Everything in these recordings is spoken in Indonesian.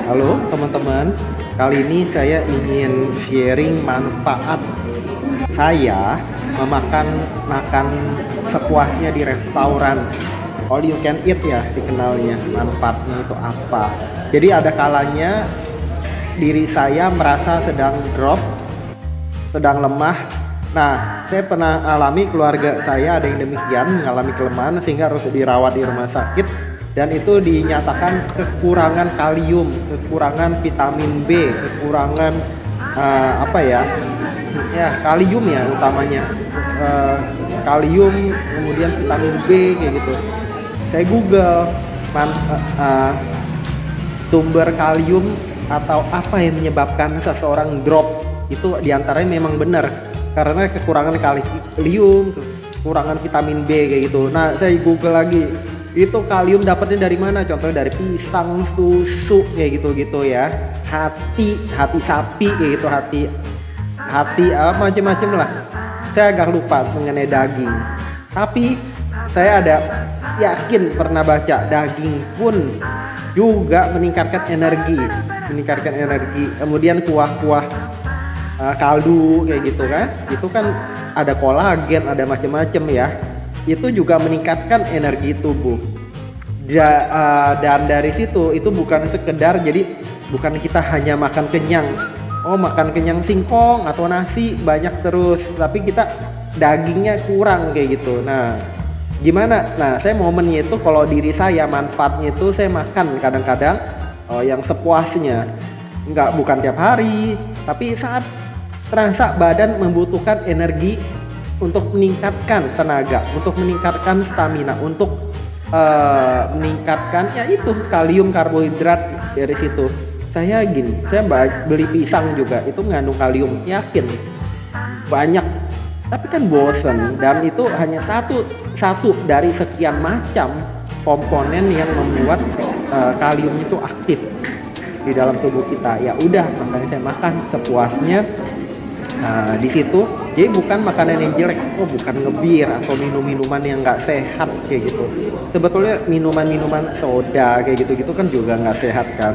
Halo teman-teman, kali ini saya ingin sharing manfaat saya makan sepuasnya di restoran. All you can eat ya dikenalnya, manfaatnya itu apa. Jadi ada kalanya diri saya merasa sedang drop, sedang lemah. Nah, saya pernah alami, keluarga saya ada yang demikian, mengalami kelemahan sehingga harus dirawat di rumah sakit. Dan itu dinyatakan kekurangan kalium, kekurangan vitamin B, kekurangan kalium ya utamanya, kalium, kemudian vitamin B kayak gitu. Saya Google sumber kalium atau apa yang menyebabkan seseorang drop, itu diantaranya memang benar karena kekurangan kalium, kekurangan vitamin B kayak gitu. Nah, saya Google lagi, itu kalium dapatnya dari mana? Contohnya dari pisang, susu kayak gitu-gitu ya. Hati sapi kayak gitu, hati macam-macam lah. Saya agak lupa mengenai daging. Tapi saya ada yakin pernah baca daging pun juga meningkatkan energi. Kemudian kuah-kuah kaldu kayak gitu kan. Itu kan ada kolagen, ada macam-macam ya. Itu juga meningkatkan energi tubuh. Dan dari situ itu bukan sekedar, jadi bukan kita hanya makan kenyang, makan kenyang singkong atau nasi banyak terus, tapi kita dagingnya kurang kayak gitu. Nah, gimana? Nah, saya momennya itu kalau diri saya manfaatnya itu saya makan kadang-kadang yang sepuasnya, bukan tiap hari, tapi saat terasa badan membutuhkan energi untuk meningkatkan tenaga, untuk meningkatkan stamina, untuk meningkatkan ya itu kalium, karbohidrat. Dari situ saya beli pisang juga itu mengandung kalium, yakin banyak, tapi kan bosen, dan itu hanya satu dari sekian macam komponen yang membuat kalium itu aktif di dalam tubuh kita. Ya udah, makanya saya makan sepuasnya. Di situ, jadi bukan makanan yang jelek, bukan ngebir atau minuman yang nggak sehat kayak gitu. Sebetulnya minuman soda kayak gitu kan juga nggak sehat kan,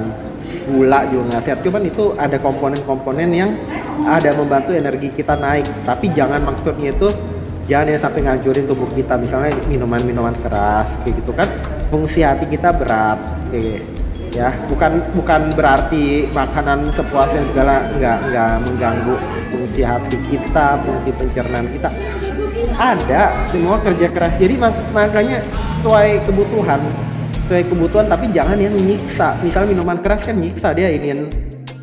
gula juga nggak sehat. Cuman itu ada komponen-komponen yang ada membantu energi kita naik. Tapi maksudnya itu jangan sampai ngancurin tubuh kita. Misalnya minuman keras kayak gitu kan, fungsi hati kita berat ya, bukan berarti makanan sepuasnya segala nggak mengganggu fungsi hati kita, fungsi pencernaan kita. Ada, semua kerja keras. Jadi makanya sesuai kebutuhan, tapi jangan yang nyiksa. Misalnya minuman keras kan nyiksa, dia ingin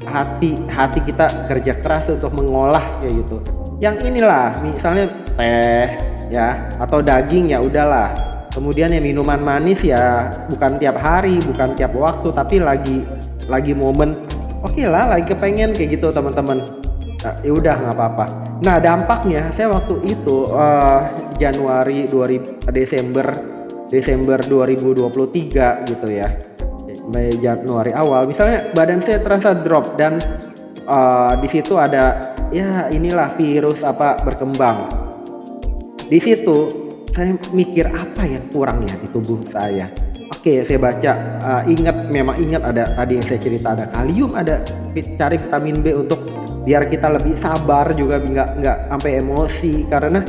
hati kita kerja keras untuk mengolah kayak gitu. Yang inilah misalnya teh ya atau daging, ya udahlah. Kemudian ya minuman manis ya bukan tiap hari, bukan tiap waktu, tapi lagi momen. Oke lah, lagi kepengen kayak gitu teman-teman. Nah, ya udah nggak apa-apa. Nah, dampaknya saya waktu itu Desember 2023 gitu ya. Januari awal, misalnya badan saya terasa drop, dan di situ ada ya inilah virus berkembang. Di situ saya mikir apa yang kurang ya di tubuh saya. Oke, saya baca, memang ingat ada tadi yang saya cerita, ada kalium, ada cari vitamin B untuk biar kita lebih sabar juga, nggak sampai emosi. Karena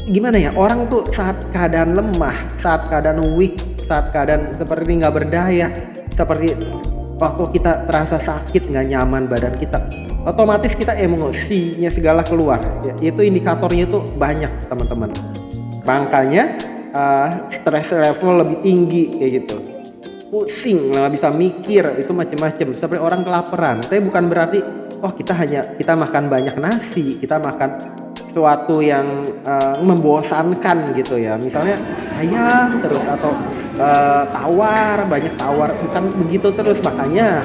gimana ya, orang tuh saat keadaan lemah, saat keadaan weak, saat keadaan seperti nggak berdaya, seperti waktu kita terasa sakit, nggak nyaman badan kita, otomatis kita emosinya segala keluar ya. Itu indikatornya itu banyak teman-teman. Makanya stress level lebih tinggi kayak gitu, pusing, nggak bisa mikir, itu macam-macam, seperti orang kelaparan. Tapi bukan berarti kita makan banyak nasi, kita makan sesuatu yang membosankan gitu ya, misalnya ayam terus atau banyak tawar, bukan begitu terus. Makanya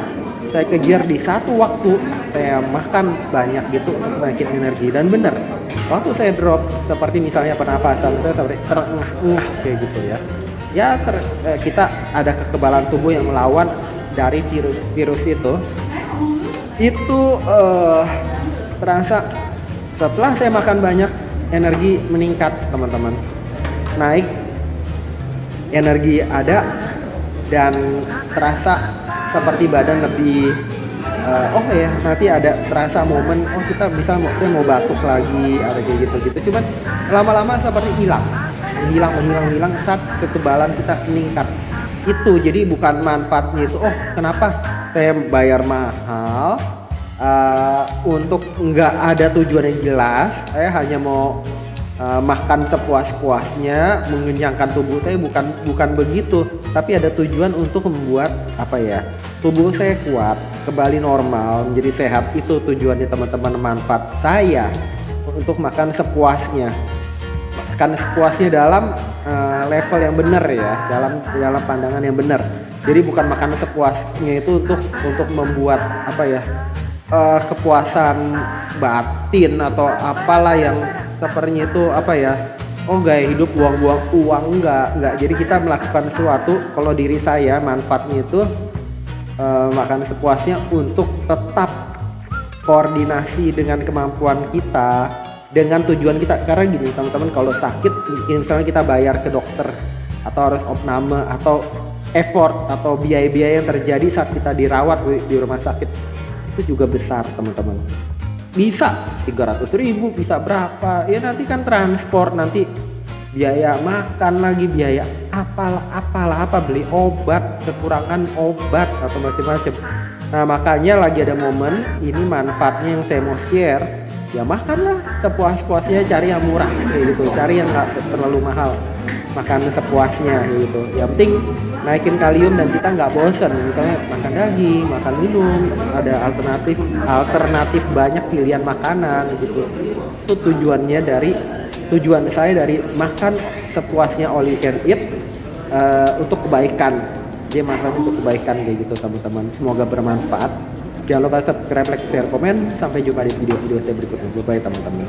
saya kejar di satu waktu saya makan banyak gitu untuk naikin energi. Dan benar, waktu saya drop, seperti misalnya pernafasan saya seperti terengah-engah kayak gitu ya. Kita ada kekebalan tubuh yang melawan dari virus itu. Itu terasa setelah saya makan banyak, energi meningkat teman-teman, naik, energi ada, dan terasa seperti badan lebih oh ya nanti ada terasa momen oh kita bisa saya mau batuk lagi ada kayak gitu cuman lama-lama seperti hilang saat kekebalan kita meningkat itu. Jadi bukan manfaatnya itu oh kenapa saya bayar mahal untuk nggak ada tujuan yang jelas, saya hanya mau makan sepuas-puasnya mengenyangkan tubuh saya, bukan begitu, tapi ada tujuan untuk membuat apa ya tubuh saya kuat kembali normal menjadi sehat. Itu tujuannya teman-teman. Manfaat saya untuk makan sepuasnya dalam level yang benar ya, dalam pandangan yang benar. Jadi bukan makan sepuasnya itu untuk membuat apa ya kepuasan batin atau apalah yang sepertinya itu apa ya gaya hidup buang-buang uang, enggak. Jadi kita melakukan sesuatu, kalau diri saya manfaatnya itu makan sepuasnya untuk tetap koordinasi dengan kemampuan kita, dengan tujuan kita. Karena gini teman-teman, kalau sakit misalnya kita bayar ke dokter atau harus opname atau effort atau biaya-biaya yang terjadi saat kita dirawat di rumah sakit itu juga besar teman-teman. Bisa 300.000, bisa berapa ya, nanti kan transport, nanti biaya makan lagi, biaya apalah beli obat, kekurangan obat atau macam-macam. Nah makanya lagi ada momen ini, manfaatnya yang saya mau share ya, makanlah sepuas-puasnya, cari yang murah kayak gitu, cari yang nggak terlalu mahal, makan sepuasnya gitu. Yang penting naikin kalium dan kita nggak bosen, misalnya makan daging, makan minum, ada alternatif banyak pilihan makanan gitu. Itu tujuan saya dari makan sepuasnya all you can eat untuk kebaikan. Dia makan untuk kebaikan kayak gitu teman-teman. Semoga bermanfaat. Jangan lupa subscribe, like, share, komen. Sampai jumpa di video-video saya berikutnya. Bye teman-teman.